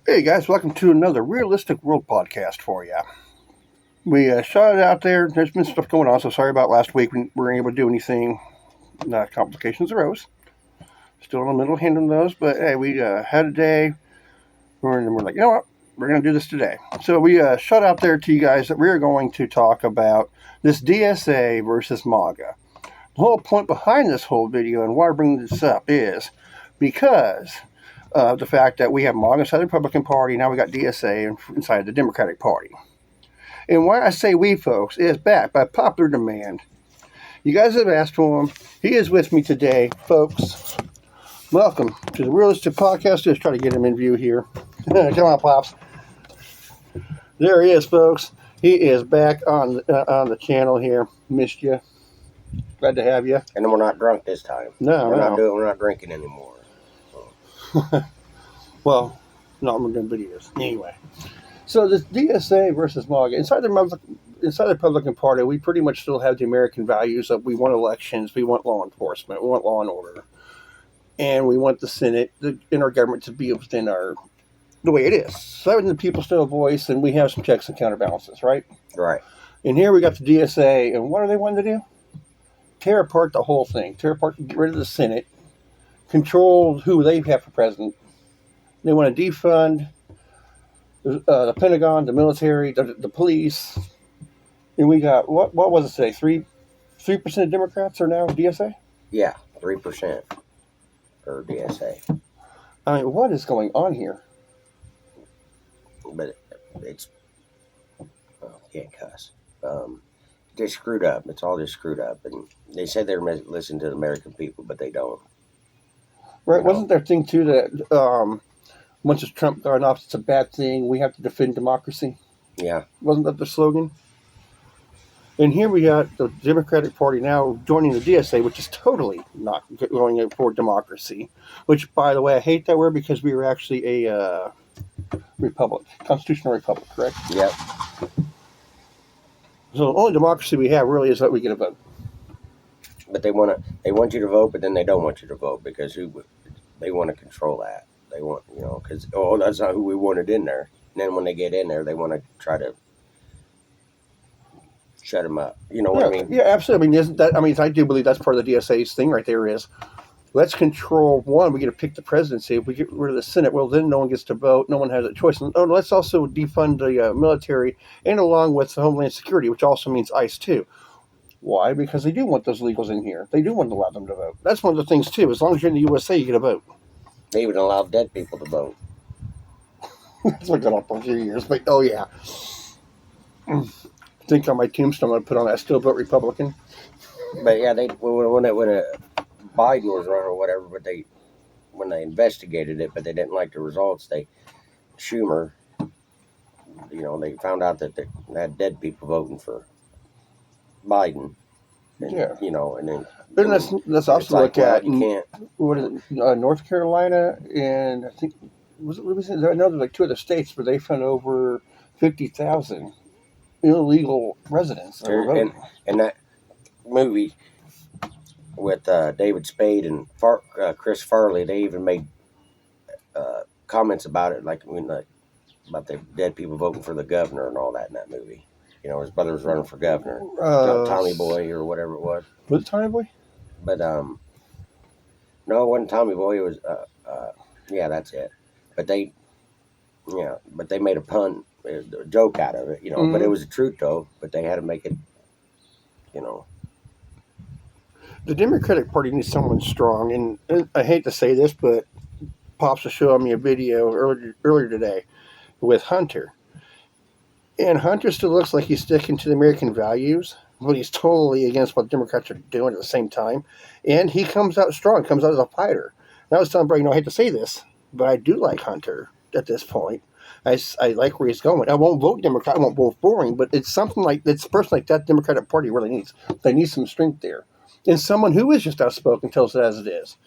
Hey guys, welcome to another Realistic World podcast for you. We shot it out there. There's been stuff going on, so sorry about last week. We weren't able to do anything. Complications arose. Still in the middle of handling those, but hey, we had a day. We're like, you know what? We're going to do this today. So we shot out there to you guys that we're going to talk about this DSA versus MAGA. The whole point behind this whole video and why I bring this up is because the fact that we have MAGA inside the Republican Party, now we got DSA inside the Democratic Party. And why I say we, folks, is backed by popular demand. You guys have asked for him. He is with me today, folks. Welcome to the Realistic Podcast. Just try to get him in view here. Come on, Pops. There he is, folks. He is back on the channel here. Missed you. Glad to have you. And we're not drunk this time. We're not drinking anymore. Well, no, we're doing videos anyway. So this DSA versus MAGA inside the Republican Party, we pretty much still have the American values of we want elections, we want law enforcement, we want law and order, and we want the Senate and our government to be within the way it is. So having the people still a voice, and we have some checks and counterbalances, right? Right. And here we got the DSA, and what are they wanting to do? Tear apart the whole thing. Tear apart, get rid of the Senate, control who they have for president. They want to defund the Pentagon, the military, the police. And we got, what was it today? 3% of Democrats are now DSA? Yeah, 3% for DSA. I mean, what is going on here? But it's, can't cuss. Just screwed up. It's all just screwed up. And they say they're listening to the American people, but they don't. Right. Wasn't there a thing, too, that once Trump got in office, it's a bad thing. We have to defend democracy. Yeah. Wasn't that the slogan? And here we got the Democratic Party now joining the DSA, which is totally not going for democracy. Which, by the way, I hate that word because we were actually a republic, constitutional republic, correct? Yep. So the only democracy we have really is that we get a vote. But they want you to vote, but then they don't want you to vote because they want to control that. They want, because, that's not who we wanted in there. And then when they get in there, they want to try to shut them up. You know what I mean? Yeah, absolutely. I do believe that's part of the DSA's thing right there is, let's control one. We get to pick the presidency. If we get rid of the Senate, well, then no one gets to vote. No one has a choice. And, let's also defund the military and along with the Homeland Security, which also means ICE too. Why? Because they do want those illegals in here. They do want to allow them to vote. That's one of the things too. As long as you're in the USA, you get a vote. They even allow dead people to vote. That's been going on for a few years, but oh yeah. I think on my tombstone I put on that still vote Republican. But yeah, when Biden was running or whatever, but when they investigated it, but they didn't like the results, Schumer, they found out that they had dead people voting for Biden. And, yeah. And then. But let's also look at you can't. What is it? North Carolina, and I think I know there's like two other states where they found over 50,000 illegal residents. And that movie with David Spade and Chris Farley, they even made comments about it, about the dead people voting for the governor and all that in that movie. His brother was running for governor, Tommy Boy or whatever it was. Was it Tommy Boy? But no, it wasn't Tommy Boy. It was yeah, that's it. But they made a joke out of it, Mm-hmm. But it was the truth though. But they had to make it, The Democratic Party needs someone strong, and I hate to say this, but Pops was showing me a video earlier today with Hunter. And Hunter still looks like he's sticking to the American values, but he's totally against what Democrats are doing at the same time. And he comes out strong, comes out as a fighter. And I was telling Brady, I hate to say this, but I do like Hunter at this point. I like where he's going. I won't vote Democrat. I won't vote boring, but it's something it's a person like that Democratic Party really needs. They need some strength there. And someone who is just outspoken tells it as it is.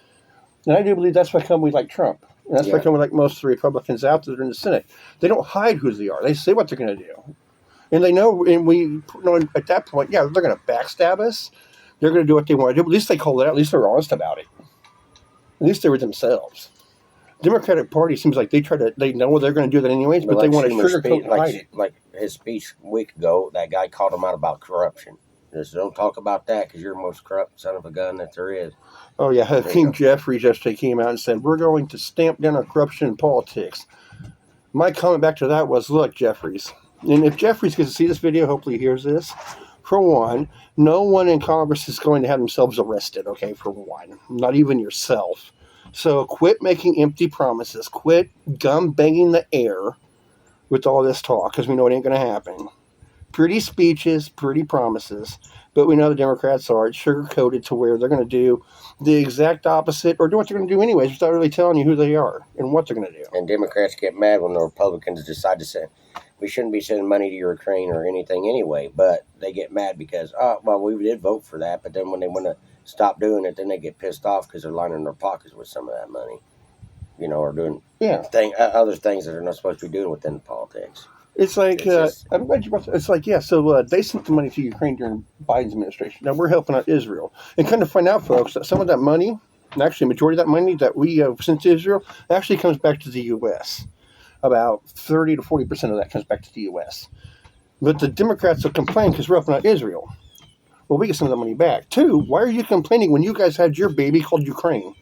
And I do believe that's why we like Trump. And that's why we like most of the Republicans out there in the Senate. They don't hide who they are. They say what they're going to do. And they know, and we know at that point, they're going to backstab us. They're going to do what they want to do. At least they call it out. At least they're honest about it. At least they were themselves. Democratic Party seems like they know they're going to do that anyways, but they want to Schumer's sugarcoat and hide it. like his speech a week ago, that guy called him out about corruption. Just don't talk about that because you're the most corrupt son of a gun that there is. Oh yeah, Hakeem Jeffries yesterday came out and said we're going to stamp down on corruption in politics. My comment back to that was, look, Jeffries, and if Jeffries gets to see this video, hopefully he hears this. For one, no one in Congress is going to have themselves arrested, okay, for one. Not even yourself. So quit making empty promises. Quit gum banging the air with all this talk, because we know it ain't going to happen. Pretty speeches, pretty promises, but we know the Democrats are sugar-coated to where they're going to do the exact opposite, or do what they're going to do anyways without really telling you who they are and what they're going to do. And Democrats get mad when the Republicans decide to say, we shouldn't be sending money to Ukraine or anything anyway, but they get mad because, we did vote for that, but then when they want to stop doing it, then they get pissed off because they're lining their pockets with some of that money, or doing other things that they're not supposed to be doing within politics. It's like, I'm glad you brought that. It's like, so they sent the money to Ukraine during Biden's administration. Now we're helping out Israel. And kind of find out, folks, that some of that money, and actually a majority of that money that we have sent to Israel, actually comes back to the U.S. About 30 to 40% of that comes back to the U.S. But the Democrats will complain because we're helping out Israel. Well, we get some of the money back. Two, why are you complaining when you guys had your baby called Ukraine?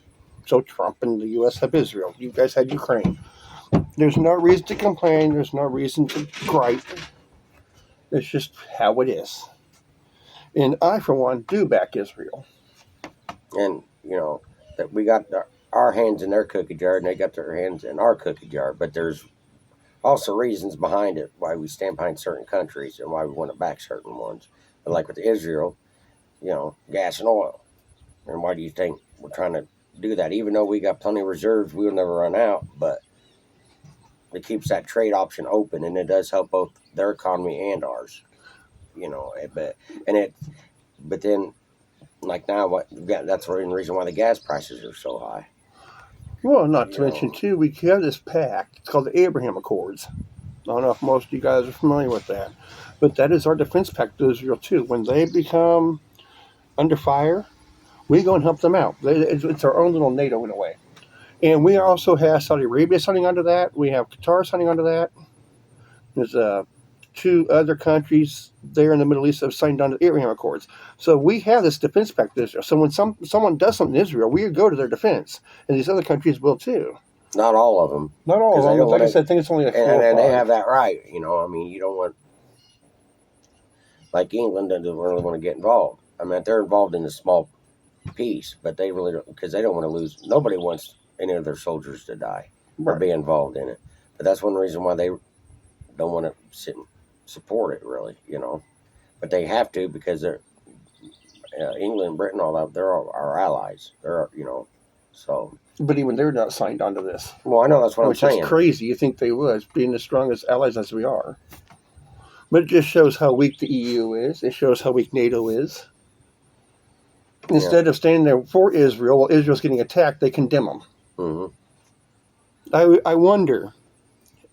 So Trump and the U.S. have Israel. You guys had Ukraine. There's no reason to complain. There's no reason to gripe. It's just how it is. And I, for one, do back Israel. And, that we got our hands in their cookie jar and they got their hands in our cookie jar. But there's also reasons behind it why we stand behind certain countries and why we want to back certain ones. But like with Israel, gas and oil. And why do you think we're trying to do that? Even though we got plenty of reserves, we'll never run out. But it keeps that trade option open, and it does help both their economy and ours. But then, like now, that's the reason why the gas prices are so high. Well, not to mention, too, we have this pact. It's called the Abraham Accords. I don't know if most of you guys are familiar with that. But that is our defense pact to Israel, too. When they become under fire, we go and help them out. It's our own little NATO in a way. And we also have Saudi Arabia signing onto that. We have Qatar signing onto that. There's 2 other countries there in the Middle East that have signed on to the Abraham Accords. So we have this defense pact to Israel. So when someone does something in Israel, we go to their defense. And these other countries will too. Not all of them. Not all of them. Like I said, I think it's only like 4 or 5. And they have that right. You don't want, like England doesn't really want to get involved. They're involved in a small piece, but they really don't, because they don't want to lose. Nobody wants any of their soldiers to die or be involved in it. But that's one reason why they don't want to sit and support it, really, But they have to because they're England, Britain, all that. They're our allies. They're, so. But even they're not signed onto this. Well, I know that's what I'm saying. Which is crazy. You think they would, being as strong as allies as we are. But it just shows how weak the EU is. It shows how weak NATO is. Instead of standing there for Israel while Israel's getting attacked, they condemn them. Mm-hmm. I wonder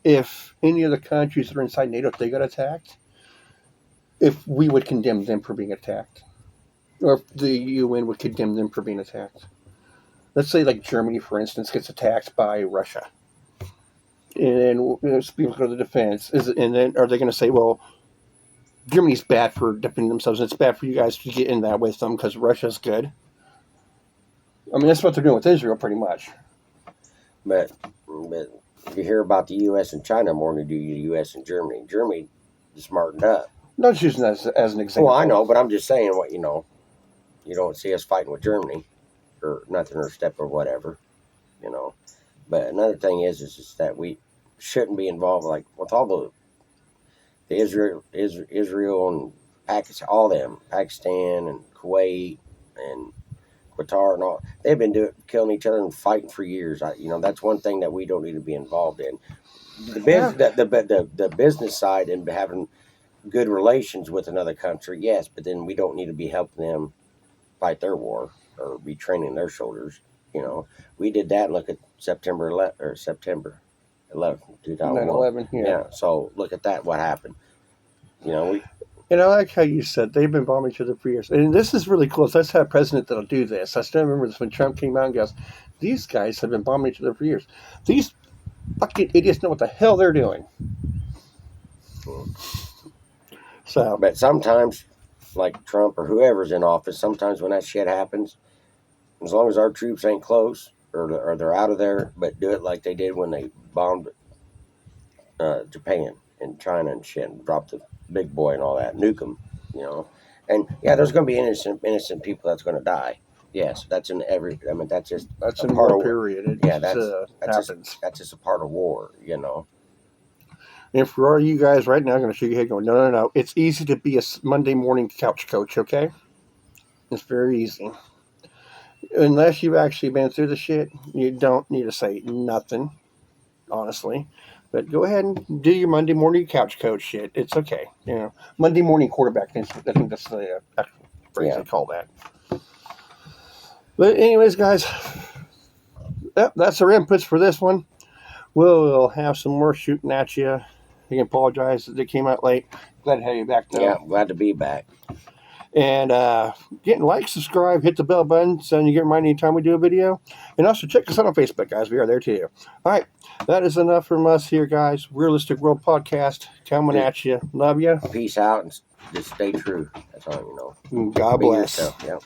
if any of the countries that are inside NATO, if they got attacked, if we would condemn them for being attacked. Or if the UN would condemn them for being attacked. Let's say like Germany, for instance, gets attacked by Russia. And then people go to the defense. And then are they going to say, well, Germany's bad for defending themselves. It's bad for you guys to get in that with them because Russia's good. That's what they're doing with Israel pretty much. But you hear about the U.S. and China more than you do the U.S. and Germany. Germany is smartened up. No, just using that as an example. Well, I know, but I'm just saying what you don't see us fighting with Germany or nothing or step or whatever, But another thing is just that we shouldn't be involved like with all the Israel and Pakistan, all them, Pakistan and Kuwait and Qatar and all. They've been killing each other and fighting for years. That's one thing that we don't need to be involved in. The business side and having good relations with another country, yes, but then we don't need to be helping them fight their war or be training their soldiers. We did that. Look at September 11th, 2001. 9/11, yeah. So look at that. What happened? And I like how you said they've been bombing each other for years. And this is really cool. So let's have a president that'll do this. I still remember this when Trump came out and goes, these guys have been bombing each other for years. These fucking idiots know what the hell they're doing. So, But sometimes, like Trump or whoever's in office, sometimes when that shit happens, as long as our troops ain't close or they're out of there, but do it like they did when they bombed Japan and China and shit, and dropped the big boy and all that, nuke them, you know. And yeah, there's going to be innocent people that's going to die. Yes, that's in every. I mean, that's just that's a in part war of period. It yeah, just, that's happens. that's just a part of war, you know. And for all you guys right now, I'm going to shake your head going, no. It's easy to be a Monday morning couch coach, okay? It's very easy. Unless you've actually been through the shit, you don't need to say nothing, honestly. But go ahead and do your Monday morning couch coach shit. It's okay. You know, Monday morning quarterback. I think that's the actual phrase they call that. But anyways, guys, that's our inputs for this one. We'll have some more shooting at you. I can apologize that they came out late. Glad to have you back, though. Yeah, glad to be back. And like, subscribe, hit the bell button so you get reminded anytime we do a video. And also check us out on Facebook, guys. We are there too. All right. That is enough from us here, guys. Realistic World Podcast coming at you. Love you. Peace out and just stay true. That's all you know. God bless. Be yourself. Yeah.